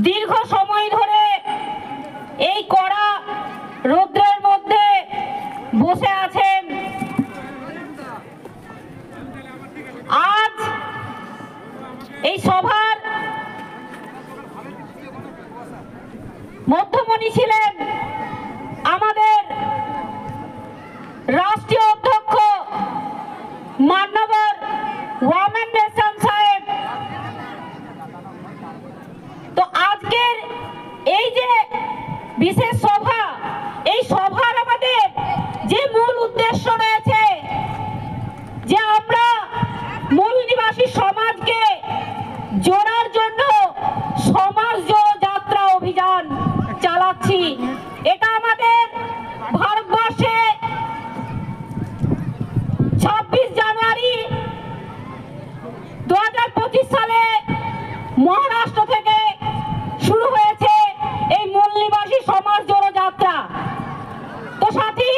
দীর্ঘ সময় ধরে এই কড়া রৌদ্রের মধ্যে বসে আছেন। আজ এই সভার মধ্যমণি ছিলেন আমাদের রাষ্ট্রীয় অধ্যক্ষ মান্যবর ওয়ামেন নেশন সাহেব। তো আজকের এই যে বিশেষ সভা, এই সভার আমাদের যে মূল উদ্দেশ্য রয়েছে যে আমরা মূল নিবাসী সমাজকে জোড়ার জন্য সমাজ জোড়ো যাত্রা অভিযান চালাচ্ছি। এটা আমাদের ভারতবর্ষে 26 জানুয়ারি 2025 সালে মহারাষ্ট্র থেকে শুরু হয়েছে এই মূল নিবাসী সমাজ জোড়ো যাত্রা। তো সাথী,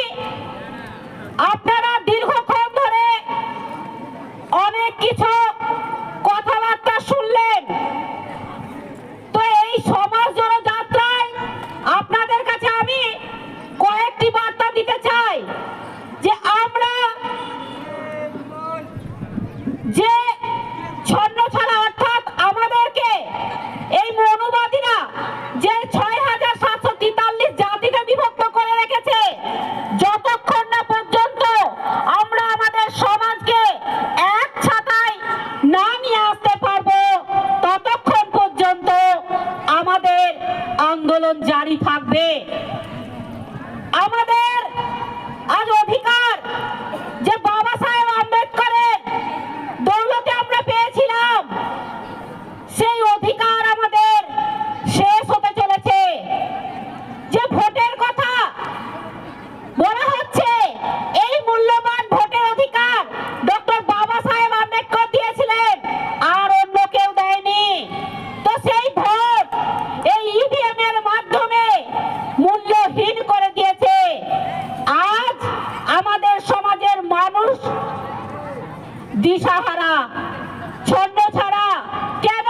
আপনারা দীর্ঘক্ষণ ধরে অনেক কিছু কথাবার্তা শুনলেন। তো এই সমাজ জোড়ো যাত্রায় আপনাদের কাছে আমি কয়েকটি বার্তা দিতে চাই যে আমরা যে ছন্নছাড়া অর্থাৎ আমাদেরকে এই মৌলবাদীরা যে ৬৭৪৩ জাতিকে বিভক্ত করে রেখেছে, যতক্ষণ না পর্যন্ত আমরা আমাদের সমাজকে এক ছাতায় না নিয়ে আসতে পারবো ততক্ষণ পর্যন্ত আমাদের আন্দোলন জারি থাকবে। আমাদের আজ অধিকার যে বাবা সাহেব আম্বেদকরের দৌলতে আমরা পেয়েছিলাম, সেই অধিকার আমাদের শেষ হতে চলেছে। যে ভোটের কথা বলা হচ্ছে, এই মূল্যবান ভোটের অধিকার ডক্টর বাবা সাহেব আম্বেদকর দিয়েছিলেন, আর অন্য কেউ দেয়নি। তো সেই ভোট এই ইভিএম এর মাধ্যমে মূল্যহীন করে দিয়েছে। আজ আমাদের সমাজের মানুষ দিশাহারা, ছন্নছাড়া। কেন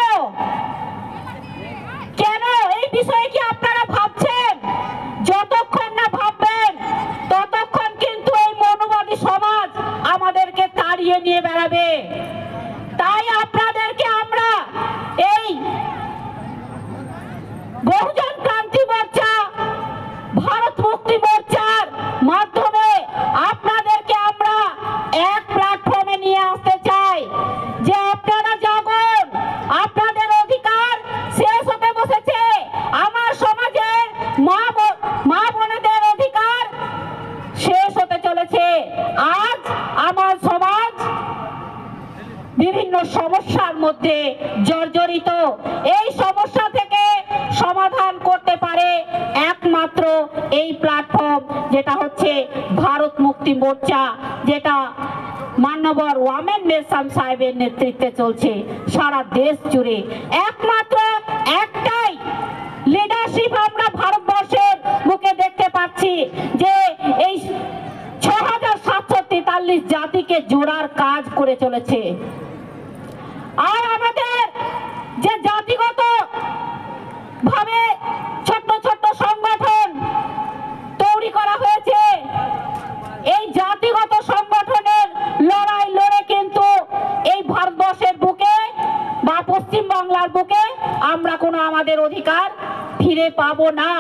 কেন এই বিষয়ে কি আপনারা ভাবছেন? যতক্ষণ না ভাববেন ততক্ষণ কিন্তু এই মৌলবাদী সমাজ আমাদেরকে তাড়িয়ে নিয়ে বেড়াবে। তাই আপনাদেরকে আমরা এই বহুজন ক্রান্তি মোর্চা, ভারত মুক্তি মোর্চার মাধ্যমে আপনাদেরকে আমরা এক প্ল্যাটফর্মে নিয়ে আসতে চাই যে আপনারা যখন আপনাদের অধিকার শেষ হতে বসেছে, আমার সমাজের মা বোনেদের অধিকার শেষ হতে চলেছে। আজ আমার সমাজ বিভিন্ন সমস্যার মধ্যে জর্জরিত। এই সমস্যা থেকে সমাধান করতে পারে একমাত্র এই প্ল্যাটফর্ম, যেটা হচ্ছে ভারত মুক্তি মোর্চা, যেটা মান্যবর ওয়ামেন নেশন সাহেবের নেতৃত্বে চলছে সারা দেশ জুড়ে। একমাত্র একটাই লিডারশিপ আমরা ভারতবর্ষের বুকে দেখতে পাচ্ছি যে এই ৬৭৪৩ জাতিকে জোড়ার কাজ করে চলেছে। আর আমাদের যে জাতিগত ভাবে ছোট্ট ছোট্ট সংগঠন তৈরি করা হয়েছে, এই জাতিগত সংগঠনের লড়াই লড়ে কিন্তু এই ভারতবর্ষের বুকে বা পশ্চিম বাংলার বুকে আমরা কোনো আমাদের অধিকার ফিরে পাবো না।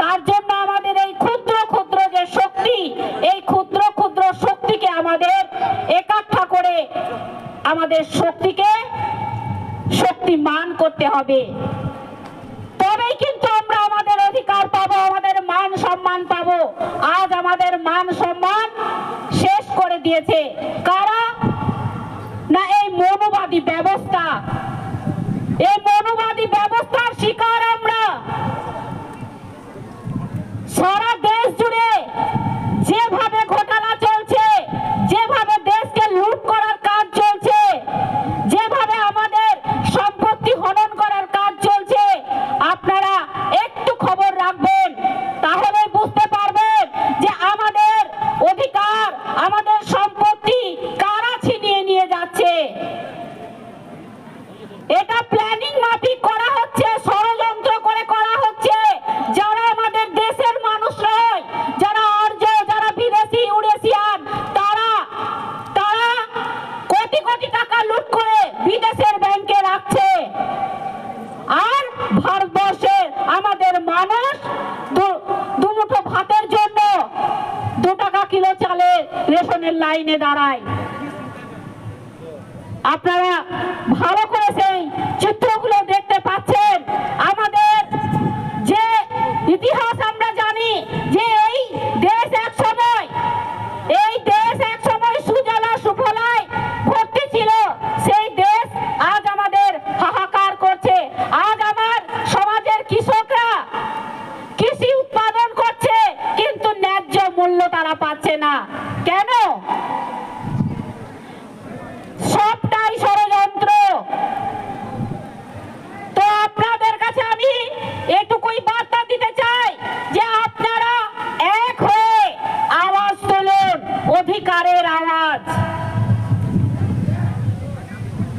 তার জন্য আমাদের এই ক্ষুদ্র ক্ষুদ্র যে শক্তি, এই ক্ষুদ্র ক্ষুদ্র শক্তিকে আমাদের একাঠা করে আমাদের শক্তিকে শক্তিমান করতে হবে। তবেই কিন্তু আমরা আমাদের অধিকার পাবো, আমাদের মান সম্মান পাবো। আজ আমাদের মান সম্মান শেষ করে দিয়েছে কারা? না এই মৌলবাদী ব্যবস্থা। এই মৌলবাদী ব্যবস্থার শিকার আমরা। সারা দেশ জুড়ে যেভাবে ঘোটালা চলছে, যেভাবে দেশকে লুট করার কাজ চলছে, যেভাবে আমাদের সম্পত্তি হনন করার কাজ চলছে, আপনারা একটু খবর রাখবেন, তাহলে বুঝতে পারবেন যে আমাদের অধিকার, আমাদের সম্পত্তি কারা ছিনিয়ে নিয়ে যাচ্ছে। এটা প্ল্যানিং মাফিক করা হচ্ছে। মানুষ দুমুঠো ভাতের জন্য 2 টাকা কিলো চালের রেশনের লাইনে দাঁড়ায়। আপনারা ভালো করে সেই চিত্রগুলো দেখতে পাচ্ছেন। আমাদের যে ইতিহাস আমরা জানি যে এই দেশ এক সময় সুজলা সুফলায় ভর্তি ছিল। সেই দেশ আজ আমাদের হাহাকার করছে। আজ আমার সমাজের কৃষকরা কৃষি উৎপাদন করছে কিন্তু ন্যায্য মূল্য তারা পাচ্ছে না। কেন? সবটাই ষড়যন্ত্র। তো আপনাদের কাছে আমি এটুকুই বার্তা দিতে চাই যে আপনারা এক হয়ে আওয়াজ তুলুন, অধিকারের আওয়াজ।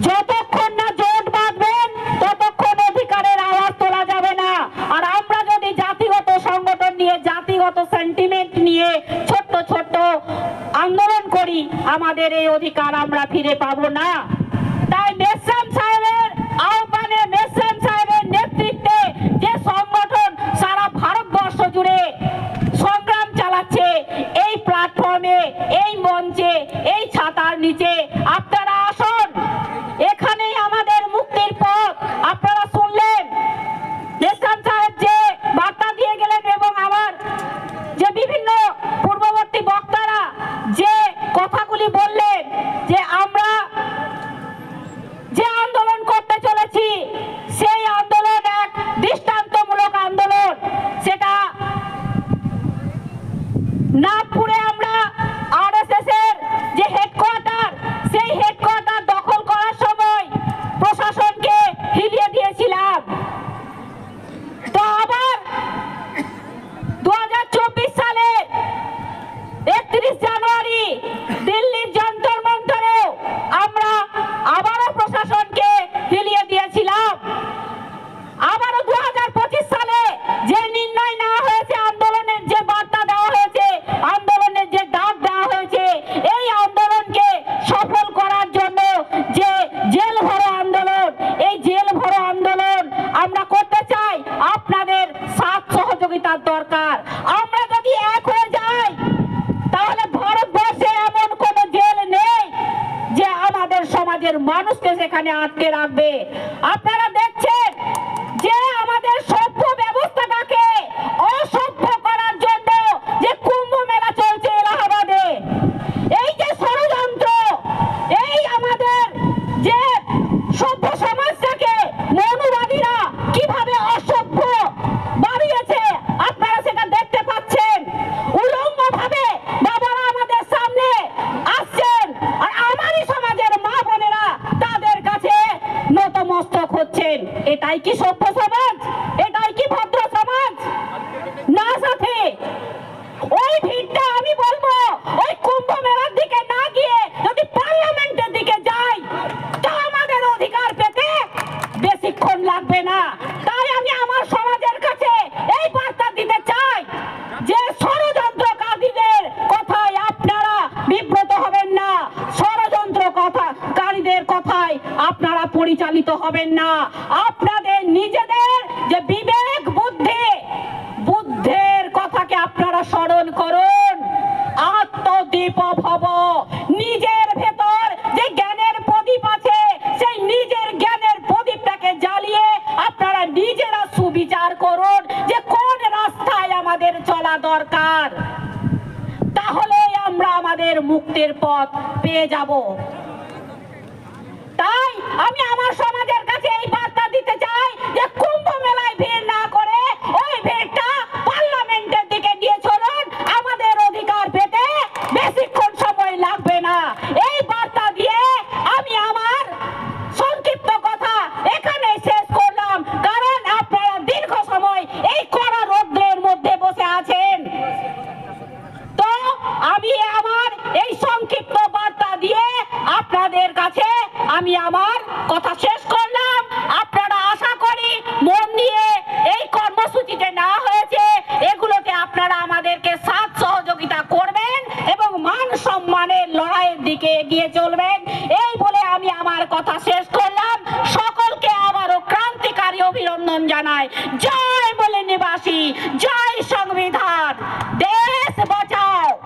যতক্ষণ না জোট বাঁধবেন ততক্ষণ অধিকারের আওয়াজ তোলা যাবে না। আর আমরা যদি জাতিগত সংগঠন নিয়ে, জাতিগত সেন্টিমেন্ট নিয়ে ছোট্ট ছোট্ট আন্দোলন করি, আমাদের এই অধিকার আমরা ফিরে পাবো না। তাই মেহসান সাহেবের আহ্বানে, মেহসান সাহেবের নেতৃত্বে যে সংগঠন সারা ভারতবর্ষ জুড়ে সংগ্রাম চালাচ্ছে, এই প্ল্যাটফর্মে, এই মঞ্চে, এই ছাতার নিচে আপনারা আসুন। এখানেই আমাদের মুক্তির পথ। আপনারা শুনলেন মেহসান সাহেব যে বার্তা দিয়ে গেলেন এবং আমার যে বিভিন্ন পূর্ববর্তী বক্তারা যে কথাগুলি বললেন যে আমরা যে আন্দোলন করতে চলেছি সেই আন্দোলন এক দৃষ্টান্তমূলক আন্দোলন। সেটা নাগপুরে আমরা আরএসএস এর যে হেডকোয়ার্টার, সেই হেডকোয়ার্টার দখল করার সময় প্রশাসনকে হিলিয়ে দিয়েছিলাম। তো আবার 2024 সালে 31 জানুয়ারি দিল্লির যন্তর মন্তরেও আমরা আবারও প্রশাসনকে হিলিয়ে দিয়েছিলাম। আবারও 2025 সালে যে নির্ণয় নেওয়া হয়েছে, আন্দোলনের যে বার্তা দেওয়া হয়েছে, আন্দোলনের যে ডাক দেওয়া হয়েছে, এই আন্দোলনকে সফল করার জন্য যে জেল ভরো আন্দোলন, এই জেল ভরো আন্দোলন আমরা করতে চাই। আপনাদের সাথ সহযোগিতার দরকার। আমরা যদি এক হয়ে যাই তাহলে ভারতবর্ষে এমন কোন জেল নেই যে আমাদের সমাজের মানুষকে সেখানে আটকে রাখবে। আপনারা দেখছেন যে আমাদের সভ্য ব্যবস্থাটাকে অসভ্য করার জন্য যে কুম্ভ মেলা চলছে এলাহাবাদে, এই যে ষড়যন্ত্র, এই আমাদের যে সভ্য সমাজটাকে মৌলবাদীরা কিভাবে অসভ্য বানিয়েছে আপনারা সেটা দেখতে পাচ্ছেন। উলঙ্গ ভাবে বাবারা আমাদের সামনে আসছেন আর আমারই সমাজের মা বোনেরা তাদের কাছে নতমস্তক হচ্ছেন। এটাই কি সভ্য সমাজ? এটাই কি ভদ্র সমাজ? না সাথে ওই ভিড়টা আমি বলবো ওই কুম্ভ মেলার দিকে না গিয়ে যদি পার্লামেন্টের দিকে যাই তো আমাদের অধিকার পেতে বেশিক্ষণ লাগবে না। তাই আমি আমার সমাজের কাছে এই বার্তা দিতে চাই যে ষড়যন্ত্রকারীদের কথায় আপনারা বিব্রত হবেন না, ষড়যন্ত্রকারীদের কথায় আপনারা পরিচালিত হবেন না। আপনাদের নিজেদের যে বিবেক বুদ্ধের কথাকে আপনারা স্মরণ করুন। আত্মদীপ ভব, নিজের ভেতর যে জ্ঞানের প্রদীপ আছে সেই নিজের জ্ঞানের প্রদীপটাকে জ্বালিয়ে আপনারা নিজেরা সুবিচার করুন যে কোন রাস্তায় আমাদের চলা দরকার। তাহলে আমরা আমাদের মুক্তির পথ পেয়ে যাব। তাই আমি আমার সমাজের কাছে এই বার্তা দিতে চাই যে কুম্ভ মেলায় ভিড় না করে ওই ভিড়টা পার্লামেন্টের দিকে নিয়ে চলুন। আমাদের অধিকার পেতে বেশিক্ষণ সময় লাগবে না। এই বার্তা দিয়ে আমি আমার সংক্ষিপ্ত কথা এখানে শেষ করলাম, কারণ আপনারা দীর্ঘ সময় এই কড়া রৌদ্রের মধ্যে বসে আছেন। তো আমি আমার এই সংক্ষিপ্ত বার্তা দিয়ে আপনাদের কাছে আমি আমার কথা শেষ করলাম। আপনারা আশা করি মন দিয়ে এই কর্মসূচিতে নেওয়া হয়েছে এগুলোতে আপনারা আমাদেরকে সাথ সহযোগিতা করবেন এবং মান সম্মানের লড়াইয়ের দিকে এগিয়ে চলবেন। এই বলে আমি আমার কথা শেষ করলাম। সকলকে আবারও ক্রান্তিকারী অভিনন্দন জানাই। জয় বলে নিবাসী, জয় সংবিধান।